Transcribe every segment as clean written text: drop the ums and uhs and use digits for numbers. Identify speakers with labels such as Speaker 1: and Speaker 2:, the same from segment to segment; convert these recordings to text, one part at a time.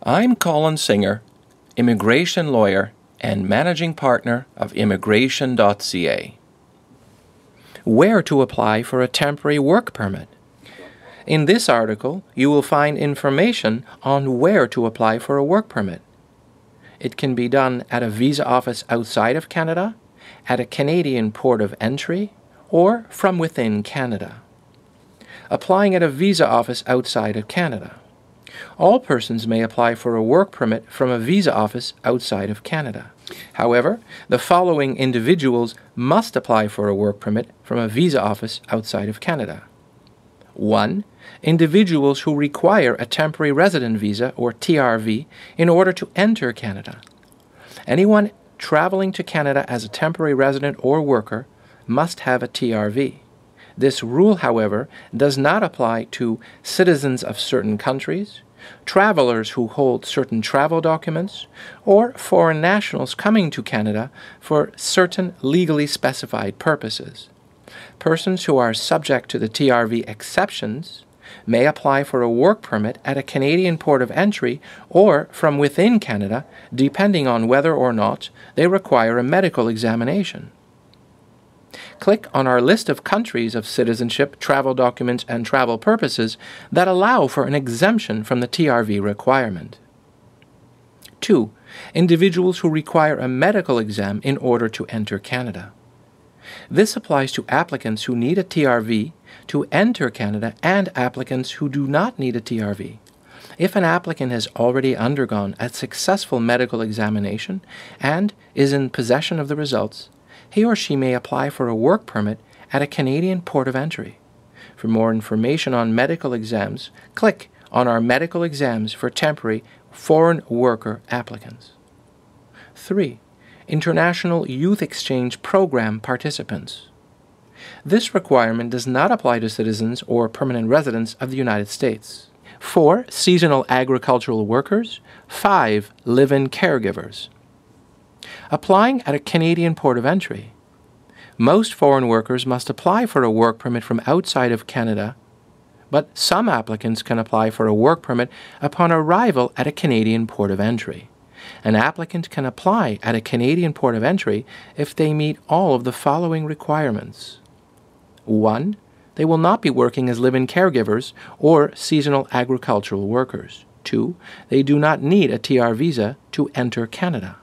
Speaker 1: I'm Colin Singer, immigration lawyer and managing partner of Immigration.ca. Where to apply for a temporary work permit? In this article, you will find information on where to apply for a work permit. It can be done at a visa office outside of Canada, at a Canadian port of entry, or from within Canada. Applying at a visa office outside of Canada. All persons may apply for a work permit from a visa office outside of Canada. However, the following individuals must apply for a work permit from a visa office outside of Canada. 1. Individuals who require a temporary resident visa or TRV in order to enter Canada. Anyone traveling to Canada as a temporary resident or worker must have a TRV. This rule, however, does not apply to citizens of certain countries, travelers who hold certain travel documents, or foreign nationals coming to Canada for certain legally specified purposes. Persons who are subject to the TRV exceptions may apply for a work permit at a Canadian port of entry or from within Canada, depending on whether or not they require a medical examination. Click on our list of countries of citizenship, travel documents, and travel purposes that allow for an exemption from the TRV requirement. 2. Individuals who require a medical exam in order to enter Canada. This applies to applicants who need a TRV to enter Canada and applicants who do not need a TRV. If an applicant has already undergone a successful medical examination and is in possession of the results, he or she may apply for a work permit at a Canadian port of entry. For more information on medical exams, click on our medical exams for temporary foreign worker applicants. 3. International Youth Exchange Program participants. This requirement does not apply to citizens or permanent residents of the United States. 4. Seasonal agricultural workers. 5. Live-in caregivers. Applying at a Canadian port of entry. Most foreign workers must apply for a work permit from outside of Canada, but some applicants can apply for a work permit upon arrival at a Canadian port of entry. An applicant can apply at a Canadian port of entry if they meet all of the following requirements. 1. They will not be working as live-in caregivers or seasonal agricultural workers. 2. They do not need a TR visa to enter Canada.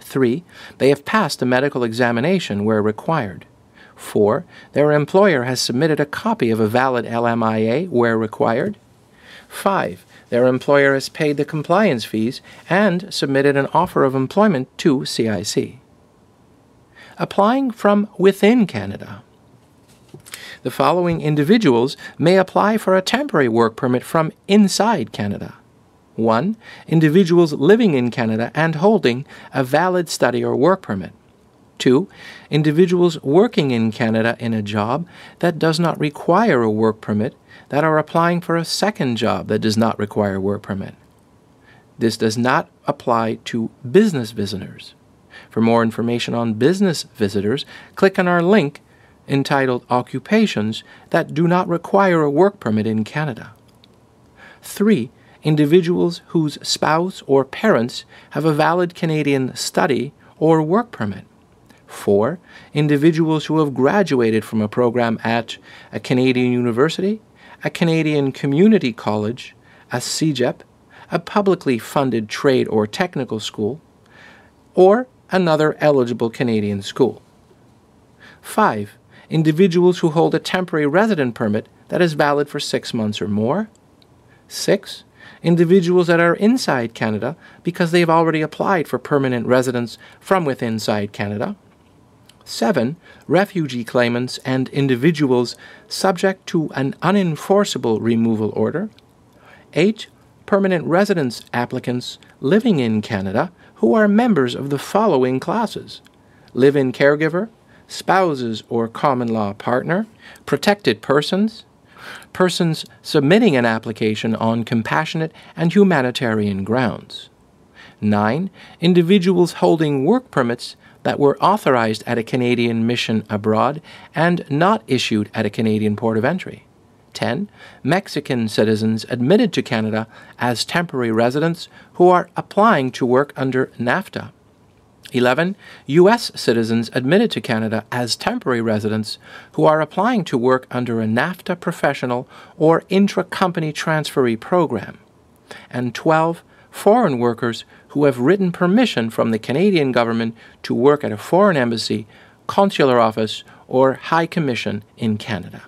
Speaker 1: 3. They have passed a medical examination where required. 4. Their employer has submitted a copy of a valid LMIA where required. 5. Their employer has paid the compliance fees and submitted an offer of employment to CIC. Applying from within Canada. The following individuals may apply for a temporary work permit from inside Canada. 1. Individuals living in Canada and holding a valid study or work permit. 2. Individuals working in Canada in a job that does not require a work permit that are applying for a second job that does not require a work permit. This does not apply to business visitors. For more information on business visitors, click on our link entitled Occupations that do not require a work permit in Canada. 3. Individuals whose spouse or parents have a valid Canadian study or work permit. 4. Individuals who have graduated from a program at a Canadian university, a Canadian community college, a CEGEP, a publicly funded trade or technical school, or another eligible Canadian school. 5. Individuals who hold a temporary resident permit that is valid for 6 months or more. 6. Individuals that are inside Canada because they've already applied for permanent residence from within inside Canada. 7. Refugee claimants and individuals subject to an unenforceable removal order. 8. Permanent residence applicants living in Canada who are members of the following classes: live-in caregiver, spouses or common law partner, protected persons, persons submitting an application on compassionate and humanitarian grounds. 9. Individuals holding work permits that were authorized at a Canadian mission abroad and not issued at a Canadian port of entry. 10. Mexican citizens admitted to Canada as temporary residents who are applying to work under NAFTA. 11. U.S. citizens admitted to Canada as temporary residents who are applying to work under a NAFTA professional or intra-company transferee program. And 12. Foreign workers who have written permission from the Canadian government to work at a foreign embassy, consular office, or high commission in Canada.